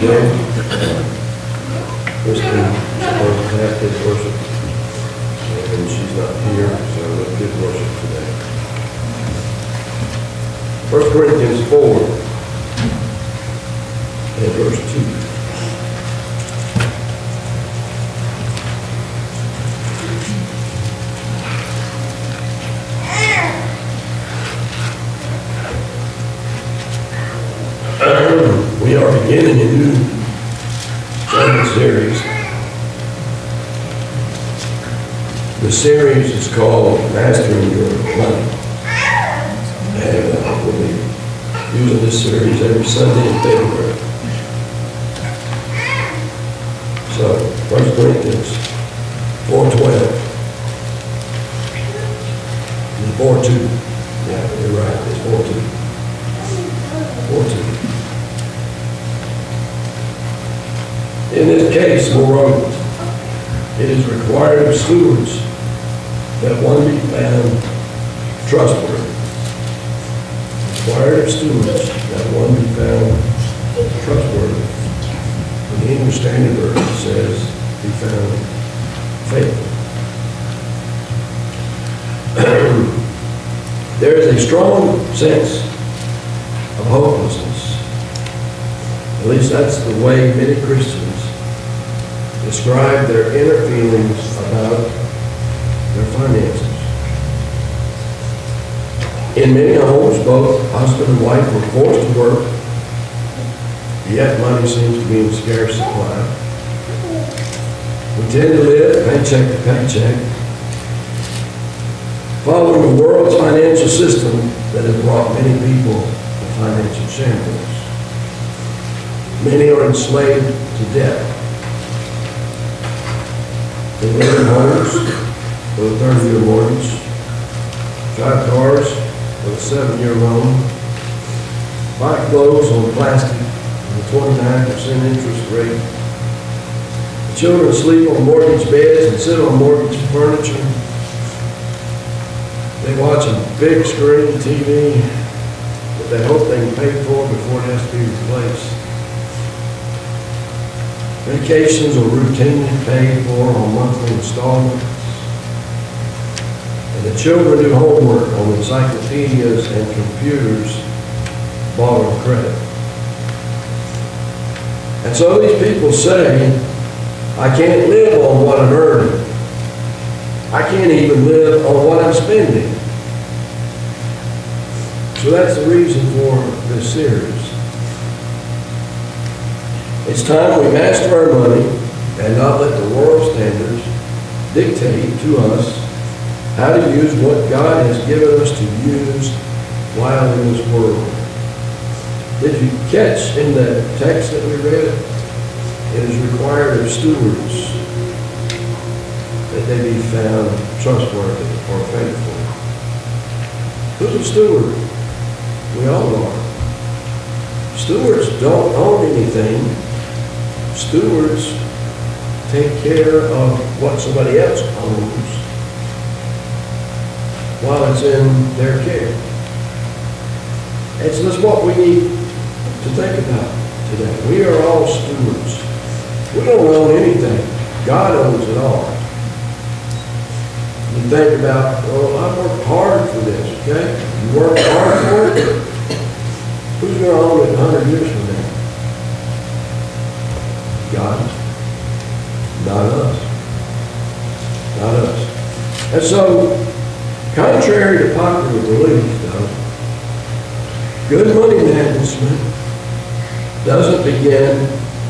today. Kristen is supposed to have good worship, and she's not here, so let's get worship today. 1 Corinthians 4 and verse 2. We are beginning a new sermon series. The series is called Mastering Your Money. And we'll be using this series every Sunday in February. So, 1 Corinthians 4:12. 4:2. Yeah, you're right, it's 4:2. 4:2. In this case, moreover, it is required of stewards that one be found trustworthy. Required of stewards that one be found trustworthy. The English Standard Version says, be found faithful. There is a strong sense of hopelessness. At least that's the way many Christians describe their inner feelings about their finances. In many homes, both husband and wife were forced to work, yet money seems to be in scarce supply. We tend to live paycheck to paycheck, following the world's financial system that has brought many people to financial shambles. Many are enslaved to debt. They live in homes with a 30-year mortgage, drive cars with a 7-year loan, buy clothes on plastic with a 29% interest rate. The children sleep on mortgage beds and sit on mortgage furniture. They watch a big screen TV that they hope they can pay for before it has to be replaced. Vacations are routinely paid for on monthly installments. And the children do homework on encyclopedias and computers bought on credit. And so these people say, I can't live on what I'm earning. I can't even live on what I'm spending. So that's the reason for this series. It's time we master our money and not let the world standards dictate to us how to use what God has given us to use while in this world. Did you catch in the text that we read? It is required of stewards that they be found trustworthy or faithful. Who's a steward? We all are. Stewards don't own anything. Stewards take care of what somebody else owns while it's in their care. And so that's what we need to think about today. We are all stewards. We don't own anything. God owns it all. You think about, well, I worked hard for this, okay? You worked hard for it? Who's going to own it 100 years from now? God. Not us. Not us. And so, contrary to popular belief, though, good money management doesn't begin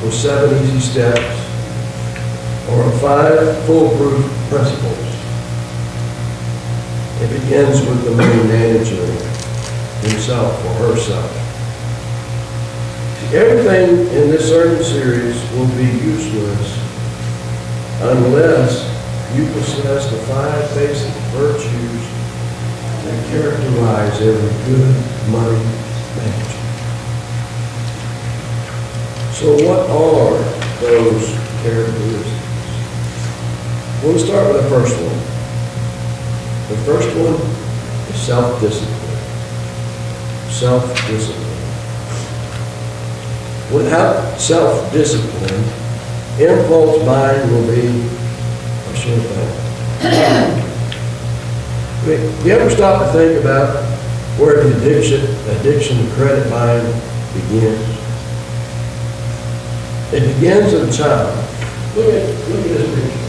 with 7 easy steps or 5 foolproof principles. It begins with the money manager himself or herself. Everything in this sermon series will be useless unless you possess the 5 basic virtues that characterize every good money manager. So what are those characteristics? We'll start with the first one. The first one is self-discipline. Self-discipline. Without self-discipline, impulse buying will be a sure thing. You ever stop to think about where the addiction to credit buying begins? It begins as a child. Look at this picture.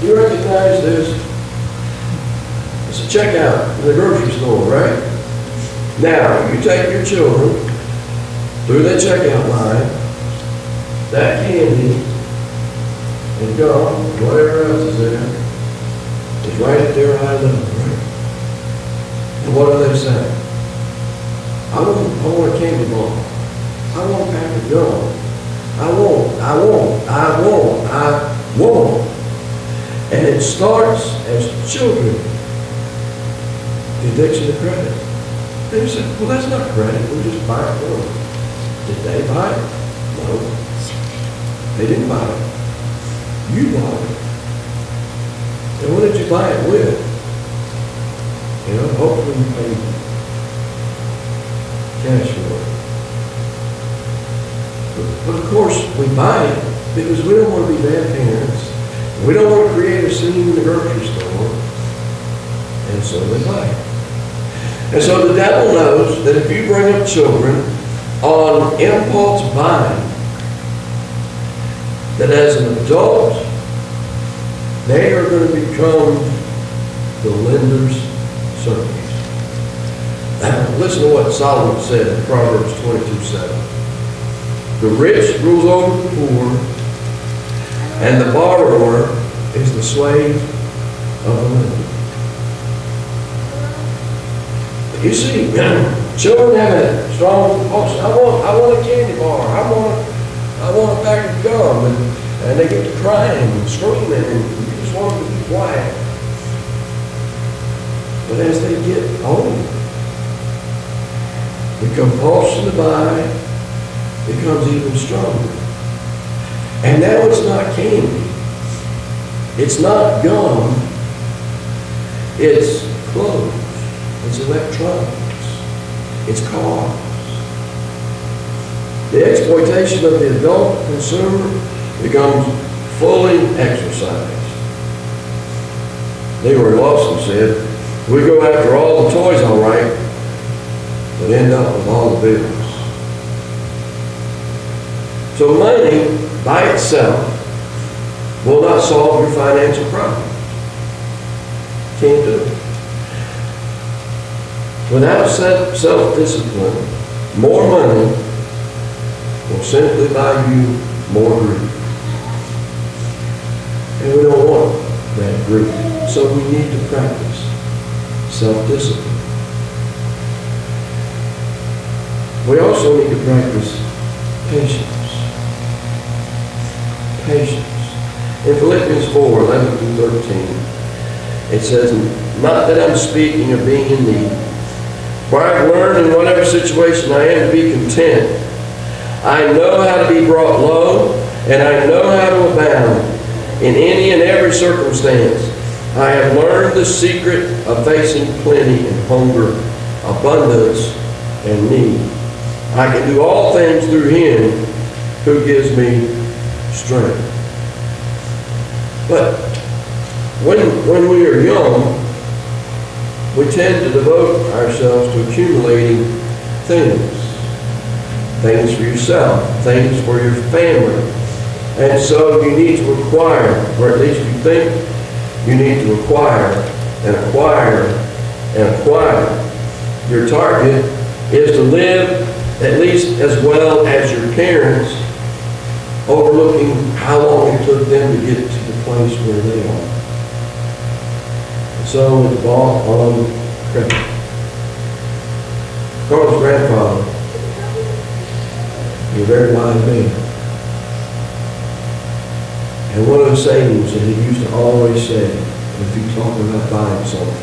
You recognize this? It's a checkout in the grocery store, right? Now, you take your children through that checkout line, that candy, and gum, whatever else is there, is right at their eye level, right? And what do they say? I want a candy bar. I want a pack of gum. I want. And it starts as children, the addiction to credit. They say, well, that's not credit, we just buy it for them. Did they buy it? No. They didn't buy it. You bought it. And what did you buy it with? You know, hopefully you paid cash for it. But of course, we buy it because we don't want to be bad parents. We don't want to create a scene in the grocery store. And so they buy it. And so the devil knows that if you bring up children on impulse buying, that as an adult, they are going to become the lender's servants. Listen to what Solomon said in Proverbs 22:7. The rich rules over the poor, and the borrower is the slave of the lender. You see, children have a strong compulsion. I want a candy bar. I want a pack of gum, and they get to crying and screaming, and you just want them to be quiet. But as they get older, the compulsion to buy becomes even stronger. And now it's not candy. It's not gum. It's clothes. It's electronics. It's cars. The exploitation of the adult consumer becomes fully exercised. Leroy Lawson said, we go after all the toys all right, but end up with all the bills. So money by itself will not solve your financial problem. Can't do it. Without self-discipline, more money will simply buy you more greed. And we don't want that greed. So we need to practice self-discipline. We also need to practice patience. Patience. In Philippians 4:11-13, it says, not that I'm speaking of being in need, for I've learned in whatever situation I am to be content. I know how to be brought low, and I know how to abound in any and every circumstance. I have learned the secret of facing plenty and hunger, abundance and need. I can do all things through Him who gives me strength. But when we are young, we tend to devote ourselves to accumulating things. Things for yourself, things for your family. And so you need to acquire, or at least you think you need to acquire and acquire and acquire. Your target is to live at least as well as your parents, overlooking how long it took them to get to the place where they are. And so it's bought on credit. Carl's grandfather, he was a very wise man. And one of the sayings that he used to always say, if he talked about buying something,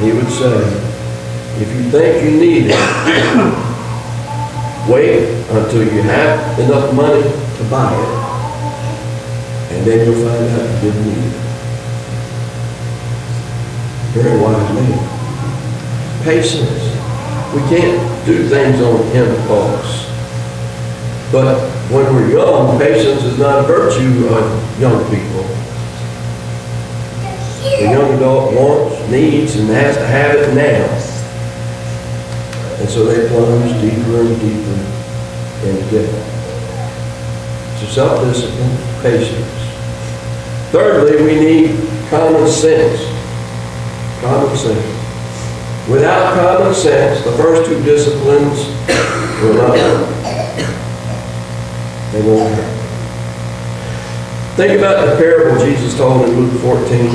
he would say, if you think you need it, wait until you have enough money to buy it, and then you'll find out you didn't need it. Very wise man. Patience. We can't do things on impulse. But when we're young, patience is not a virtue of young people. The young adult wants, needs, and has to have it now. And so they plunge deeper and deeper into debt. So self-discipline, patience. Thirdly, we need common sense. Common sense. Without common sense, the first two disciplines will not work. They won't work. Think about the parable Jesus told in Luke 14,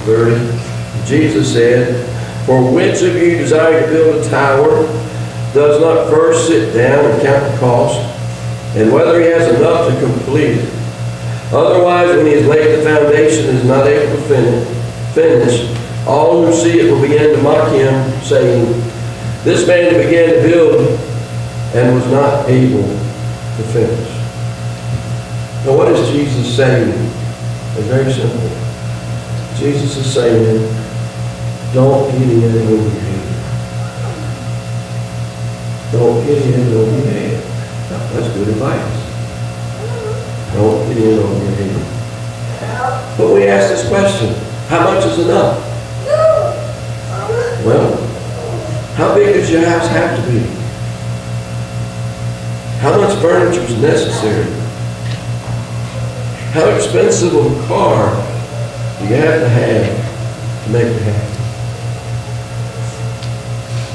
28-30. Jesus said, "For which of you desire to build a tower does not first sit down and count the cost, and whether he has enough to complete it? Otherwise, when he has laid the foundation and is not able to finish, all who see it will begin to mock him, saying, 'This man began to build and was not able to finish.'" Now, what is Jesus saying? It's very simple. Jesus is saying, don't get in over your head. Don't get in over your head. That's good advice. Don't get in over your head. But we ask this question, how much is enough? Well, how big does your house have to be? How much furniture is necessary? How expensive of a car do you have to make it happen?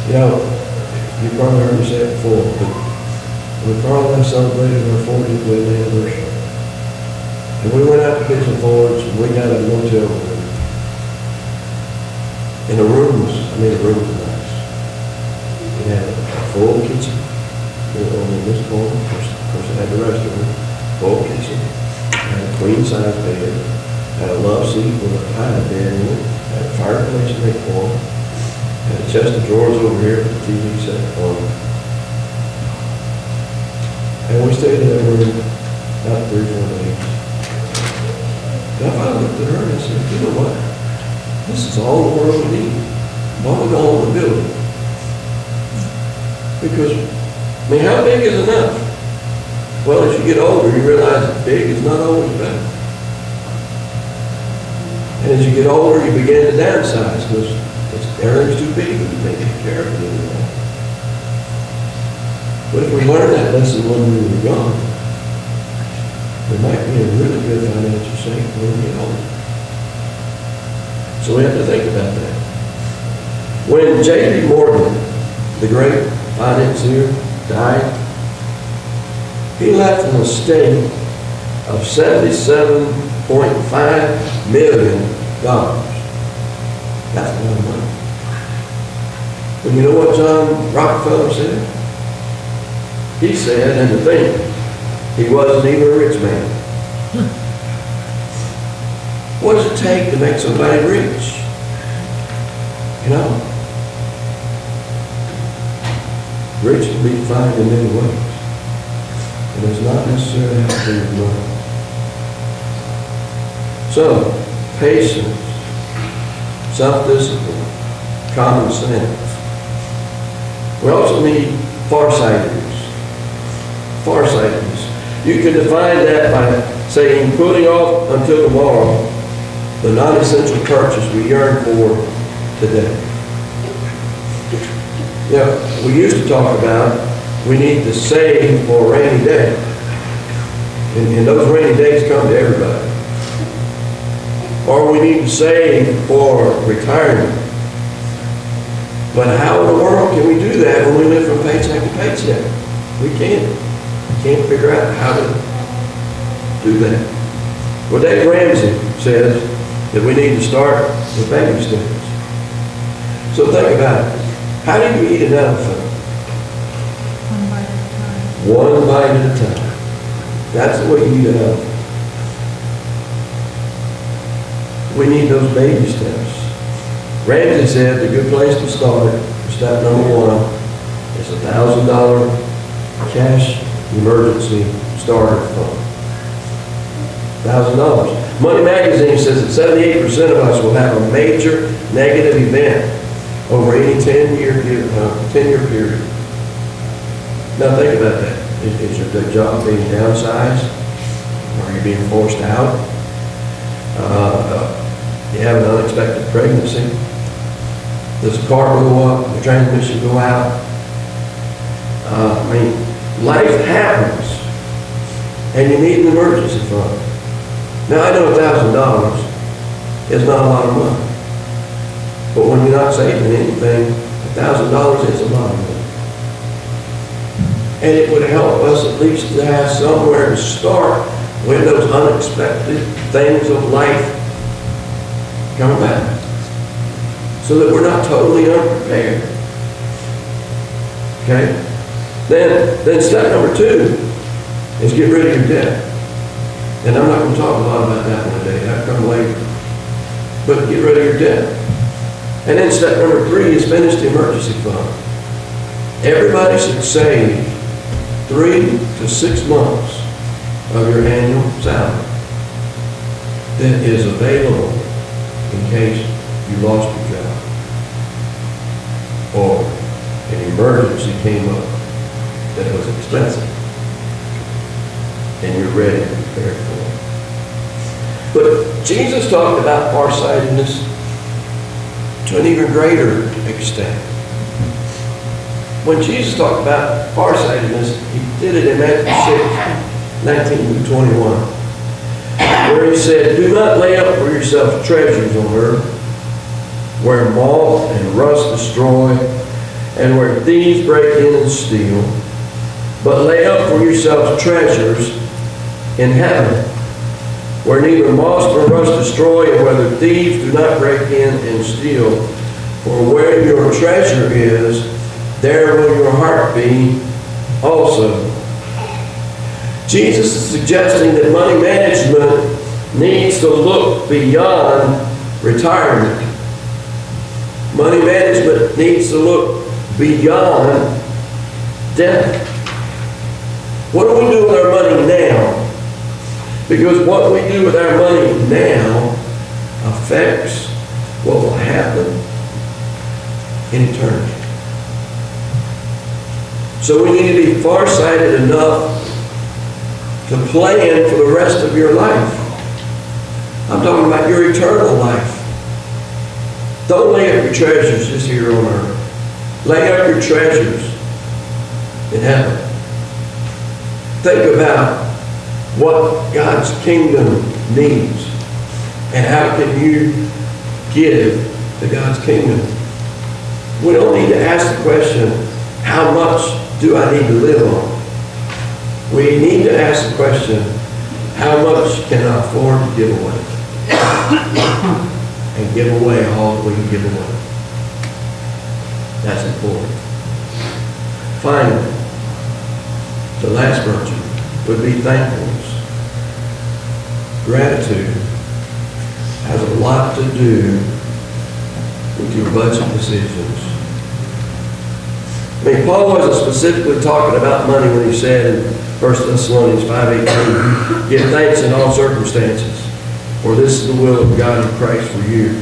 You know, you probably heard me say it before, but we probably celebrated our 40th wedding anniversary. And we went out to Pigeon Forge and we got a motel room. And the room was nice. It had a full kitchen. On this corner, of course it had the restaurant, full kitchen, had a queen size bed, had a love seat with a high bed in it, had a fireplace in the corner, had a chest of drawers over here with the TV set on. And we stayed in that room about 3-4 days. And I finally looked at her and I said, you know what? This is all the world we need. Why don't we go on the building? Because, I mean, how big is enough? Well, as you get older, you realize that big is not always better. And as you get older, you begin to downsize because everything's too big and you can't take care of it anymore. But if we learn that lesson when we were young, we might be in really good financial shape when we get older. So we have to think about that. When J.P. Morgan, the great financier, died, he left an estate of $77.5 million. That's a lot of money. But you know what John Rockefeller said? He said, and to think, he wasn't even a rich man. What does it take to make somebody rich? You know? Rich can be defined in many ways. It does not necessarily have to be with money. So, patience, self-discipline, common sense. We also need farsightedness. Farsightedness. You can define that by saying, putting off until tomorrow the non-essential purchase we yearn for today. Yeah, we used to talk about we need to save for a rainy day. And those rainy days come to everybody. Or we need to save for retirement. But how in the world can we do that when we live from paycheck to paycheck? We can't. We can't figure out how to do that. Well, Dave Ramsey says that we need to start with baby steps. So think about it. How do you eat an elephant? One bite at a time. That's the way you eat an elephant. We need those baby steps. Ramsey said the good place to start, step number 1, is $1,000 cash emergency starter fund. $1,000. Money Magazine says that 78% of us will have a major negative event over any 10-year period. Now think about that. Is your job being downsized? Are you being forced out? You have an unexpected pregnancy? Does the car blow up? The transmission go out? I mean, life happens, and you need an emergency fund. Now, I know $1,000 is not a lot of money, but when you're not saving anything, $1,000 is a lot of money. And it would help us at least to have somewhere to start when those unexpected things of life come back, so that we're not totally unprepared. Okay? Then step number 2 is get rid of your debt. And I'm not going to talk a lot about that one today. That'll come later. But get rid of your debt. And then step number 3 is finish the emergency fund. Everybody should save 3 to 6 months of your annual salary that is available in case you lost your job or an emergency came up that was expensive and you're ready and prepared for it. But Jesus talked about farsightedness to an even greater extent. When Jesus talked about farsightedness, he did it in Matthew 6, 19 to 21, where he said, "Do not lay up for yourselves treasures on earth, where moth and rust destroy, and where thieves break in and steal, but lay up for yourselves treasures in heaven, where neither moth nor rust destroy, and where the thieves do not break in and steal. For where your treasure is, there will your heart be also." Jesus is suggesting that money management needs to look beyond retirement. Money management needs to look beyond death. What do we do with our money now? Because what we do with our money now affects what will happen in eternity. So we need to be farsighted enough to plan for the rest of your life. I'm talking about your eternal life. Don't lay up your treasures just here on earth. Lay up your treasures in heaven. Think about what God's kingdom needs and how can you give to God's kingdom. We don't need to ask the question, how much do I need to live on? We need to ask the question, how much can I afford to give away? And give away all that we can give away. That's important. Finally, the last virtue would be thankfulness. Gratitude has a lot to do with your budget decisions. I mean, Paul wasn't specifically talking about money when he said in 1 Thessalonians 5:18, "Give thanks in all circumstances, for this is the will of God in Christ for you."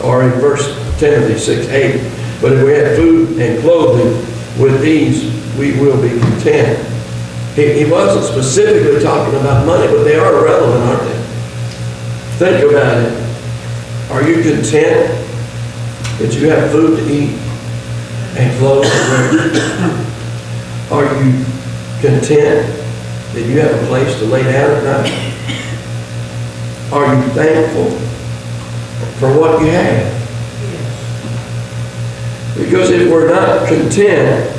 Or in 1 Timothy 6:8, "But if we have food and clothing, with these we will be content." He wasn't specifically talking about money, but they are relevant, aren't they? Think about it. Are you content that you have food to eat and clothes to wear? Are you content that you have a place to lay down at night? Are you thankful for what you have? Because if we're not content,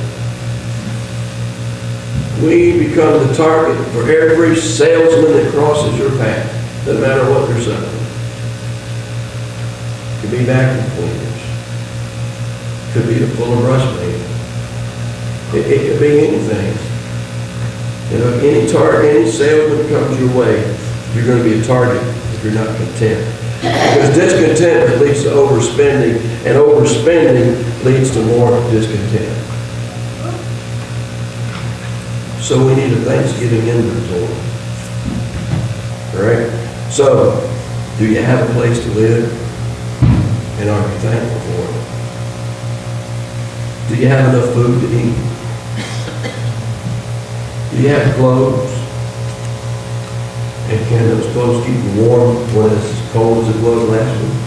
we become the target for every salesman that crosses your path, no matter what they're selling. It could be vacuum cleaners. It could be the full brush man. It could be anything. You know, any salesman that comes your way, you're going to be a target if you're not content. Because discontentment leads to overspending, and overspending leads to more discontent. So we need a Thanksgiving inventory. All right? So, do you have a place to live? And are you thankful for it? Do you have enough food to eat? Do you have clothes? And can those clothes keep you warm when it's as cold as it was last week?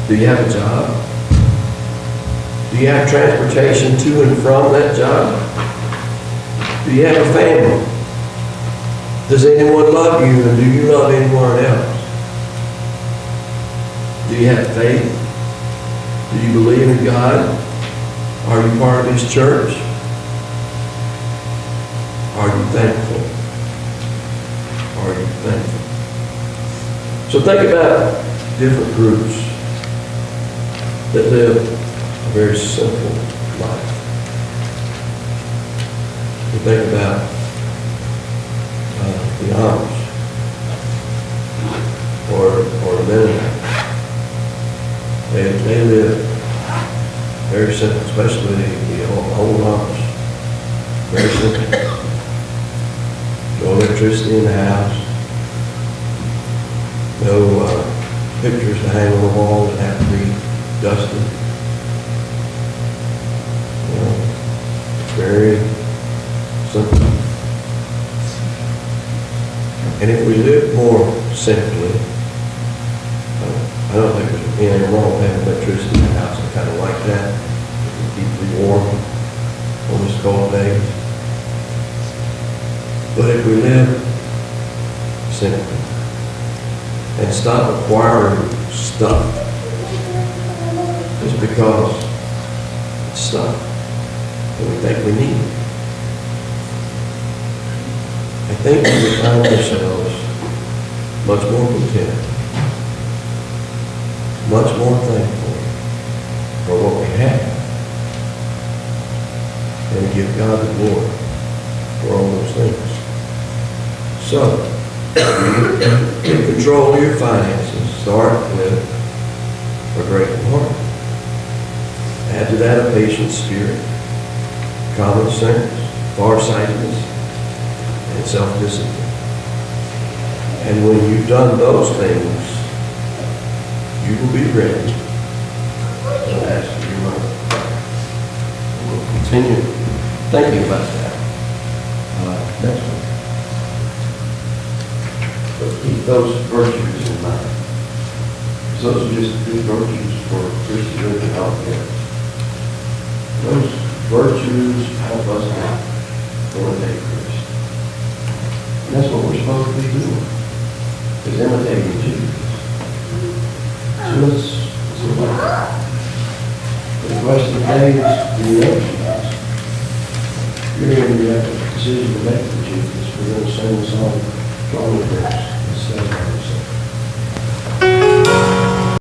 Do you have a job? Do you have transportation to and from that job? Do you have a family? Does anyone love you, and do you love anyone else? Do you have faith? Do you believe in God? Are you part of His church? Are you thankful? Are you thankful? So think about different groups that live a very simple life. You think about the Amish or the Mennonites. They live very simple, especially the old Amish. Very simple. No electricity in the house. No pictures to hang on the wall that have to be dusted. You know, it's very simple. And if we live more simply, I don't think there's anything wrong with having electricity in the house. I kind of like that. It keeps me warm on this cold day. But if we live simply and stop acquiring stuff just because it's stuff that we think we need, I think we would find ourselves much more content, much more thankful for what we have, and give God the glory for all those things. So, in control of your finances, start with a grateful heart. Add to that a patient spirit, common sense, farsightedness, and self-discipline. And when you've done those things, you will be ready to ask for your money. We'll continue thinking about that next week. But keep those virtues in mind. Because those are just good virtues for Christian and healthcare. Those virtues help us out imitate Christ. And that's what we're supposed to be doing, is imitating Jesus. So let's look at that. For the rest of the days, we know Jesus. You're going to have a decision to make for Jesus. We're going to sing the song, Drawing